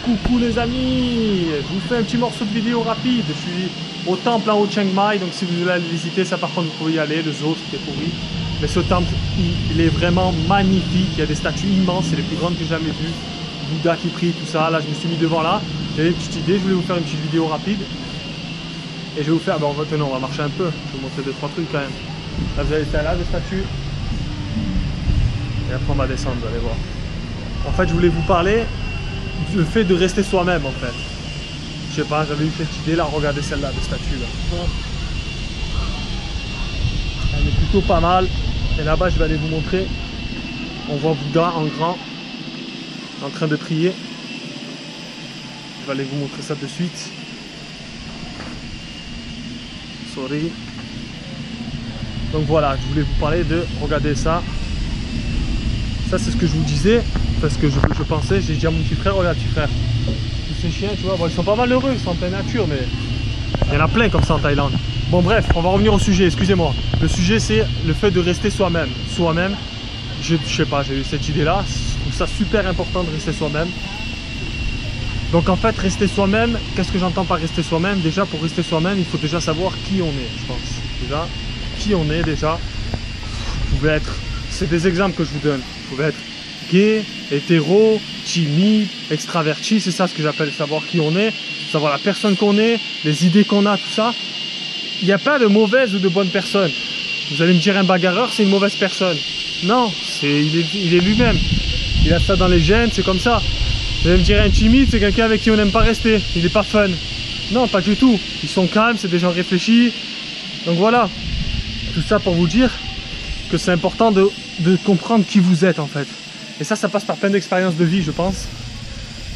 Coucou les amis, je vous fais un petit morceau de vidéo rapide. Je suis au temple en haut de Chiang Mai, donc si vous voulez aller visiter ça, par contre vous pouvez y aller. Le zoo c'était pourri, mais ce temple il est vraiment magnifique. Il y a des statues immenses, c'est les plus grandes que j'ai jamais vues. Bouddha qui prie, tout ça. Là je me suis mis devant là, j'avais une petite idée, je voulais vous faire une petite vidéo rapide et je vais vous faire, bon maintenant on va marcher un peu, je vais vous montrer 2-3 trucs quand même. Là vous avez là des statues et après on va descendre, vous allez voir. En fait je voulais vous parler le fait de rester soi-même en fait. Je sais pas, j'avais eu cette idée là, regardez celle-là, de statue là. Elle est plutôt pas mal. Et là-bas je vais aller vous montrer. On voit Bouddha en grand, en train de prier. Je vais aller vous montrer ça de suite. Sorry. Donc voilà, je voulais vous parler de, regardez ça. Ça c'est ce que je vous disais. Parce que je pensais, j'ai dit à mon petit frère, regarde petit frère, tous ces chiens, tu vois, bon, ils sont pas mal heureux, ils sont en pleine nature, mais il y en a plein comme ça en Thaïlande. Bon bref, on va revenir au sujet, excusez-moi. Le sujet c'est le fait de rester soi-même. Soi-même, je sais pas, j'ai eu cette idée-là, je trouve ça super important de rester soi-même. Donc en fait, rester soi-même, qu'est-ce que j'entends par rester soi-même? Déjà, pour rester soi-même, il faut déjà savoir qui on est, je pense. Déjà, qui on est déjà. Vous pouvez être, c'est des exemples que je vous donne, vous pouvez être gay, hétéro, timide, extraverti, c'est ça ce que j'appelle savoir qui on est, savoir la personne qu'on est, les idées qu'on a, tout ça. Il n'y a pas de mauvaise ou de bonne personne. Vous allez me dire un bagarreur, c'est une mauvaise personne. Non, il est lui-même. Il a ça dans les gènes, c'est comme ça. Vous allez me dire un timide, c'est quelqu'un avec qui on n'aime pas rester. Il n'est pas fun. Non, pas du tout. Ils sont calmes, c'est des gens réfléchis. Donc voilà. Tout ça pour vous dire que c'est important de comprendre qui vous êtes en fait. Et ça passe par plein d'expériences de vie, je pense.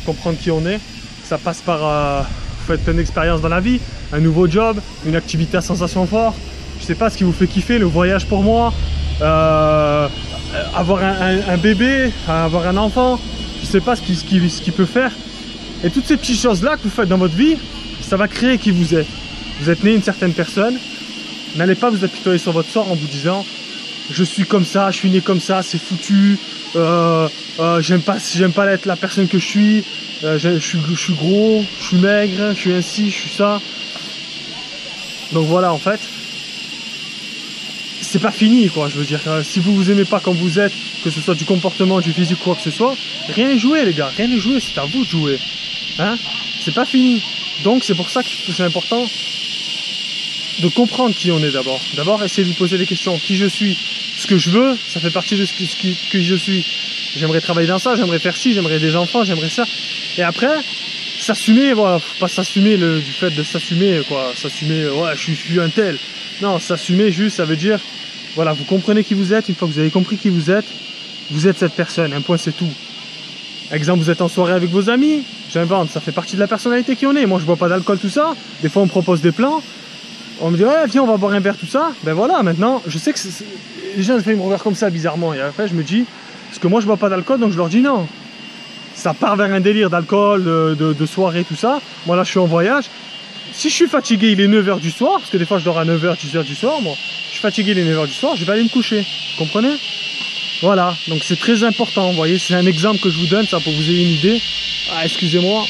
Comprendre qui on est. Ça passe par vous faites plein d'expériences dans la vie. Un nouveau job, une activité à sensation forte. Je sais pas ce qui vous fait kiffer, le voyage pour moi. Avoir un bébé, avoir un enfant. Je sais pas ce qu'il peut faire. Et toutes ces petites choses-là que vous faites dans votre vie, ça va créer qui vous êtes. Vous êtes né une certaine personne. N'allez pas vous apitoyer sur votre sort en vous disant je suis comme ça, je suis né comme ça, c'est foutu. J'aime pas être la personne que je suis. Je suis gros, je suis maigre, je suis ainsi, je suis ça. Donc voilà, en fait, c'est pas fini quoi. Je veux dire, si vous vous aimez pas comme vous êtes, que ce soit du comportement, du physique, quoi que ce soit, rien n'est joué les gars, rien n'est joué. C'est à vous de jouer. Hein? C'est pas fini. Donc c'est pour ça que c'est important de comprendre qui on est d'abord. D'abord, essayez de vous poser des questions. Qui je suis? Ce que je veux, ça fait partie de que je suis. J'aimerais travailler dans ça, j'aimerais faire ci, j'aimerais des enfants, j'aimerais ça. Et après, s'assumer, voilà, faut pas s'assumer du fait de s'assumer, quoi. S'assumer, ouais, je suis un tel. Non, s'assumer juste, ça veut dire, voilà, vous comprenez qui vous êtes. Une fois que vous avez compris qui vous êtes cette personne. Un point, c'est tout. Exemple, vous êtes en soirée avec vos amis, j'invente, ça fait partie de la personnalité qui on est. Moi, je bois pas d'alcool, tout ça. Des fois, on me propose des plans. On me dit, ouais, viens, on va boire un verre, tout ça. Ben voilà, maintenant, je sais que les gens me regardent comme ça, bizarrement. Et après, je me dis, parce que moi, je bois pas d'alcool, donc je leur dis non. Ça part vers un délire d'alcool, de soirée, tout ça. Moi, là, je suis en voyage. Si je suis fatigué, il est 9h du soir, parce que des fois, je dors à 9h, 10h du soir. Moi, je suis fatigué, il est 9h du soir, je vais aller me coucher. Vous comprenez? Voilà, donc c'est très important. Vous voyez, c'est un exemple que je vous donne, ça, pour que vous ayez une idée. Ah, excusez-moi,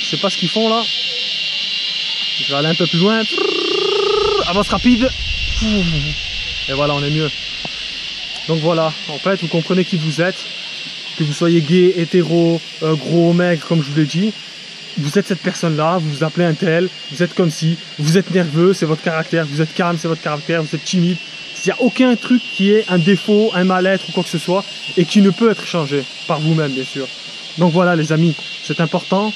je sais pas ce qu'ils font là. Je vais aller un peu plus loin. Avance rapide. Et voilà, on est mieux. Donc voilà, en fait, vous comprenez qui vous êtes. Que vous soyez gay, hétéro, gros, maigre, comme je vous l'ai dit. Vous êtes cette personne-là, vous vous appelez un tel, vous êtes comme si, vous êtes nerveux, c'est votre caractère, vous êtes calme, c'est votre caractère, vous êtes timide. Il n'y a aucun truc qui est un défaut, un mal-être ou quoi que ce soit, et qui ne peut être changé par vous-même, bien sûr. Donc voilà, les amis, c'est important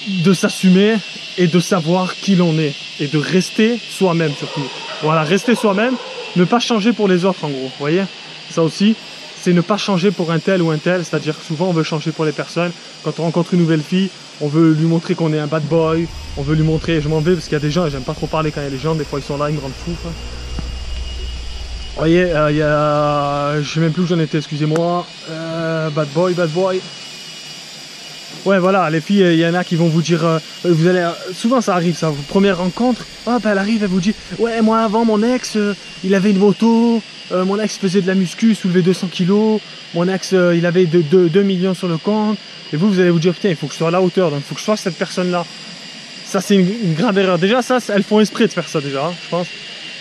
de s'assumer et de savoir qui l'on est et de rester soi-même surtout. Voilà, rester soi-même, ne pas changer pour les autres en gros, vous voyez? Ça aussi, c'est ne pas changer pour un tel ou un tel, c'est-à-dire que souvent on veut changer pour les personnes. Quand on rencontre une nouvelle fille, on veut lui montrer qu'on est un bad boy, on veut lui montrer, je m'en vais parce qu'il y a des gens, et j'aime pas trop parler quand il y a des gens, des fois ils sont là, ils me rendent fou. Hein. Vous voyez, je sais même plus où j'en étais, excusez-moi. Bad boy. Ouais, voilà, les filles, il y en a qui vont vous dire, vous allez, souvent ça arrive ça, vos premières rencontres, hop, elle arrive, elle vous dit, ouais, moi avant mon ex, il avait une moto, mon ex faisait de la muscu, soulevait 200 kilos, mon ex, il avait 2 millions sur le compte, et vous allez vous dire, putain, il faut que je sois à la hauteur, donc il faut que je sois cette personne-là. Ça, c'est une grave erreur. Déjà, ça, elles font esprit de faire ça, déjà, hein, je pense.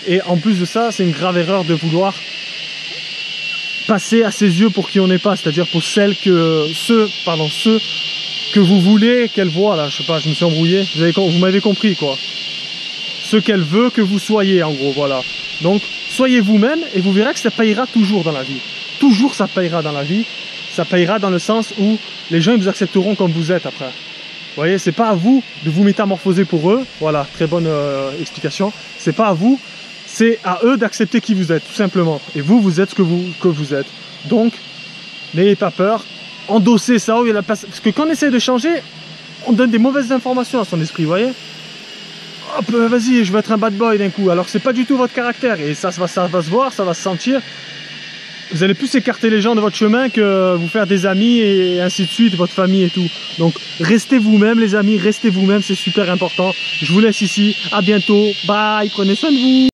Et en plus de ça, c'est une grave erreur de vouloir passer à ses yeux pour qui on n'est pas, c'est-à-dire pour ceux que vous voulez qu'elle voit, là, je sais pas, je me suis embrouillé, vous m'avez compris, quoi. Ce qu'elle veut que vous soyez, en gros, voilà. Donc, soyez vous-même et vous verrez que ça payera toujours dans la vie. Toujours ça payera dans la vie. Ça payera dans le sens où les gens ils vous accepteront comme vous êtes après. Vous voyez, c'est pas à vous de vous métamorphoser pour eux. Voilà, très bonne explication. C'est pas à vous, c'est à eux d'accepter qui vous êtes, tout simplement. Et vous, vous êtes ce que vous êtes. Donc, n'ayez pas peur. Endossez ça. Parce que quand on essaie de changer, on donne des mauvaises informations à son esprit, vous voyez. Hop, vas-y, je vais être un bad boy d'un coup. Alors que c'est pas du tout votre caractère. Et ça va se voir, ça va se sentir. Vous allez plus écarter les gens de votre chemin que vous faire des amis et ainsi de suite, votre famille et tout. Donc restez vous-même les amis, restez vous-même, c'est super important. Je vous laisse ici, à bientôt, bye, prenez soin de vous.